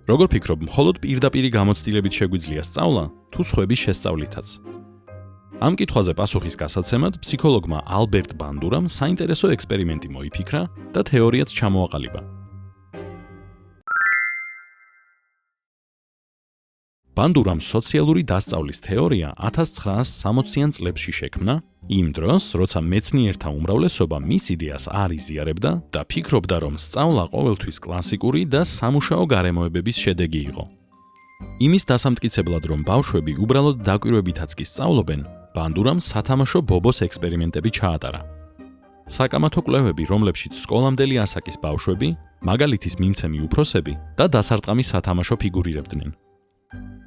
როგორ ფიქრობ, მხოლოდ პირდაპირი გამოცდილებით შეგვიძლია სწავლა, თუ სხვების შესწავლითაც? ამ კითხვაზე პასუხის გასაცემად ფსიქოლოგმა ალბერტ ბანდურამ საინტერესო ექსპერიმენტი მოიფიქრა და თეორიაც ჩამოაყალიბა. ბანდურამ სოციალური დასწავლის თეორია 1960-იან წლებში შექმნა, იმ დროს, როცა მეცნიერთა უმრავლესობა მის იდეას არ იზიარებდა და ფიქრობდა, რომ სწავლა ყოველთვის კლასიკური და სამუშაო გარემოებების შედეგი იყო. იმის დასამტკიცებლად, რომ ბავშვები უბრალოდ დაკვირვებითაც კი სწავლობენ, ბანდურამ სათამაშო ბობოს ექსპერიმენტები ჩაატარა. საკამათო კვლევები, რომლებშიც სკოლამდელი ასაკის ბავშვები, მაგალითის მიმცემი უფროსები და დასარტყამი სათამაშო ფიგურირებდნენ.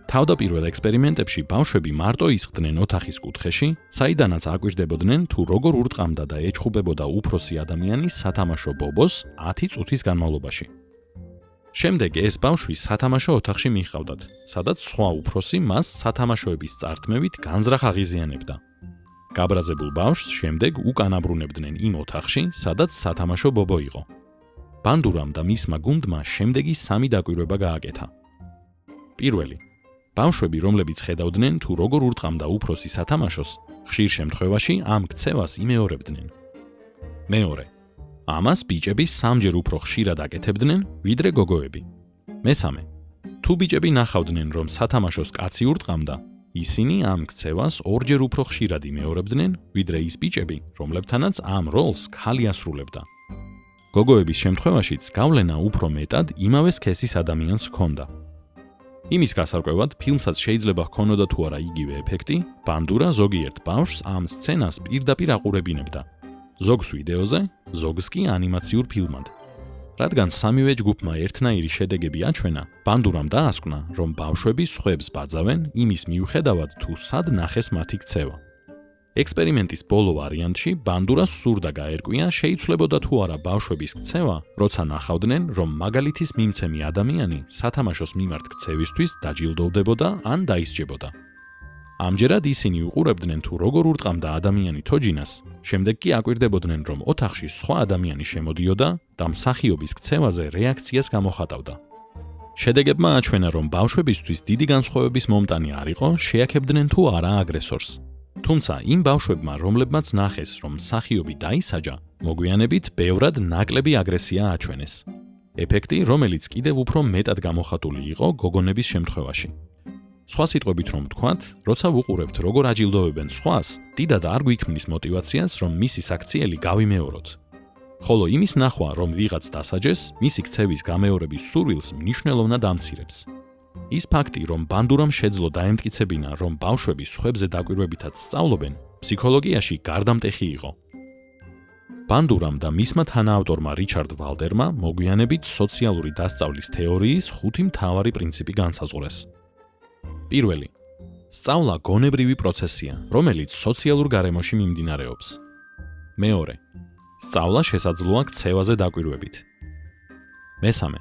თავდაპირველ ექსპერიმენტებში ბავშვები მარტო ისხდნენ ოთახის კუთხეში, საიდანაც აკვირდებოდნენ, თუ როგორ ურტყამდა და ეჩხუბებოდა უფროსი ადამიანი სათამაშო ბობოს 10 წუთის განმავლობაში. შემდეგ ეს ბავშვი სათამაშო ოთახში მიჰყავდათ, სადაც სხვა უფროსი მას სათამაშოების წართმევით განზრახ აღიზიანებდა. გაბრაზებულ ბავშვს შემდეგ უკან აბრუნებდნენ იმ ოთახში, სადაც სათამაშო ბობო იყო. ბანდურამ და მისმა გუნდმა შემდეგი 3 დაკვირვება გააკეთა. პირველი. ბავშვები, რომლებიც ხედავდნენ, თუ როგორ ურტყამდა უფროსი სათამაშოს, ხშირ შემთხვევაში ამ ქცევას იმეორებდნენ. მეორე. ამას ბიჭები 3-ჯერ უფრო ხშირად აკეთებდნენ, ვიდრე გოგოები. მესამე. თუ ბიჭები ნახავდნენ, რომ სათამაშოს კაცი ურტყამდა, ისინი ამ ქცევას 2-ჯერ უფრო ხშირად იმეორებდნენ, ვიდრე ის ბიჭები, რომლებთანაც ამ როლს ქალი ასრულებდა. გოგოების შემთხვევაშიც გავლენა უფრო მეტად იმავე სქესის ადამიანს ჰქონდა. იმის გასარკვევად, ფილმსაც შეიძლება ჰქონოდა თუ არა იგივე ეფექტი, ბანდურა ზოგიერთ ბავშვს ამ სცენას პირდაპირ აყურებინებდა. ზოგს ვიდეოზე, ზოგს კი ანიმაციურ ფილმად. რადგან სამივე ჯგუფმა ერთნაირი შედეგები აჩვენა, ბანდურამ დაასკვნა, რომ ბავშვები სხვებს ბაძავენ იმის მიუხედავად, თუ სად ნახეს მათი ქცევა. ექსპერიმენტის ბოლო ვარიანტში ბანდურას სურდა გაერკვია, შეიცვლებოდა თუ არა ბავშვების ქცევა, როცა ნახავდნენ, რომ მაგალითის მიმცემი ადამიანი სათამაშოს მიმართ ქცევისთვის დაჯილდოვდებოდა ან დაისჯებოდა. ამჯერად ისინი უყურებდნენ, თუ როგორ ურტყამდა ადამიანი თოჯინას, შემდეგ კი აკვირდებოდნენ, რომ ოთახში სხვა ადამიანი შემოდიოდა და მსახიობის ქცევაზე რეაქციას გამოხატავდა. შედეგებმა აჩვენა, რომ ბავშვებისთვის დიდი განსხვავების მომტანი არ იყო, შეაქებდნენ თუ არა აგრესორს. თუმცა იმ ბავშვებმა, რომლებმაც ნახეს, რომ მსახიობი დაისაჯა, მოგვიანებით ბევრად ნაკლები აგრესია აჩვენეს. ეფექტი, რომელიც კიდევ უფრო მეტად გამოხატული იყო გოგონების შემთხვევაში. სხვა სიტყვებით რომ ვთქვათ, როცა ვუყურებთ, როგორ აჯილდოვებენ სხვას, დიდად არ გვიქმნის мотивაციას, რომ მისი საქციელი გავიმეოროთ. ხოლო იმის ნახვა, რომ ვიღაც დასაჯეს, მისი ქცევის გამეორების სურვილს მნიშვნელოვნად ამცირებს. ის ფაქტი, რომ ბანდურამ შეძლო დაემტკიცებინა, რომ ბავშვები სხვებზე დაკვირვებითაც სწავლობენ, ფსიქოლოგიაში გარდამტეხი იყო. ბანდურამ და მისმა თანაავტორმა რიჩარდ ვალდერმა მოგვიანებით სოციალური დასწავლის თეორიის 5 მთავარი პრინციპი განსაზღვრეს. პირველი. სწავლა გონებრივი პროცესია, რომელიც სოციალურ გარემოში მიმდინარეობს. მეორე. სწავლა შესაძლოა ქცევაზე დაკვირვებით. მესამე.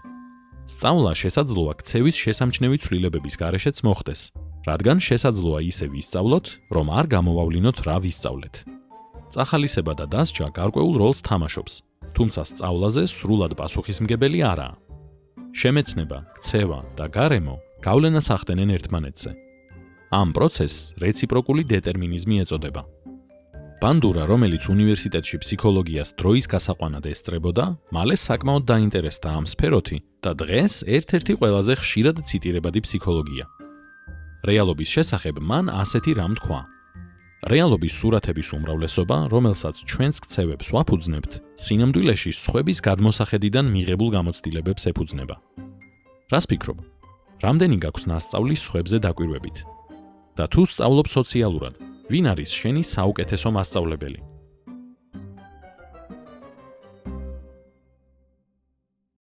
სწავლა შესაძლოა ქცევის შესამჩნევი ცვლილებების გარეშეც მოხდეს, რადგან შესაძლოა ისე ვისწავლოთ, რომ არ გამოვავლინოთ რა ვისწავლეთ. წახალისება და დასჯა გარკვეულ როლს თამაშობს, თუმცა სწავლაზე სრულად პასუხისმგებელი არაა. შემეცნება, ქცევა და გარემო გავლენას ახდენენ ერთმანეთზე. ამ პროცესს რეციპროკული დეტერმინიზმი ეწოდება. ბანდურა, რომელიც უნივერსიტეტში ფსიქოლოგიას დროის გასაყვანად ესწრებოდა, მალე საკმაოდ დაინტერესდა ამ სფეროთი და დღეს ერთ-ერთი ყველაზე ხშირად ციტირებადი ფსიქოლოგია. რეალობის შესახებ მან ასეთი რამ თქვა. რეალობის სურათების უმრავლესობა, რომელსაც ჩვენს ქცევებს ვაფუძნებთ, სინამდვილეში სხვების გადმოსახედიდან მიღებულ გამოცდილებებს ეფუძნება. რას ფიქრობ? რამდენი გაქვს ნასწავლი სხვებზე დაკვირვებით? და თუ სწავლობ სოციალურად, ვინ არის შენი საუკეთესო მასწავლებელი?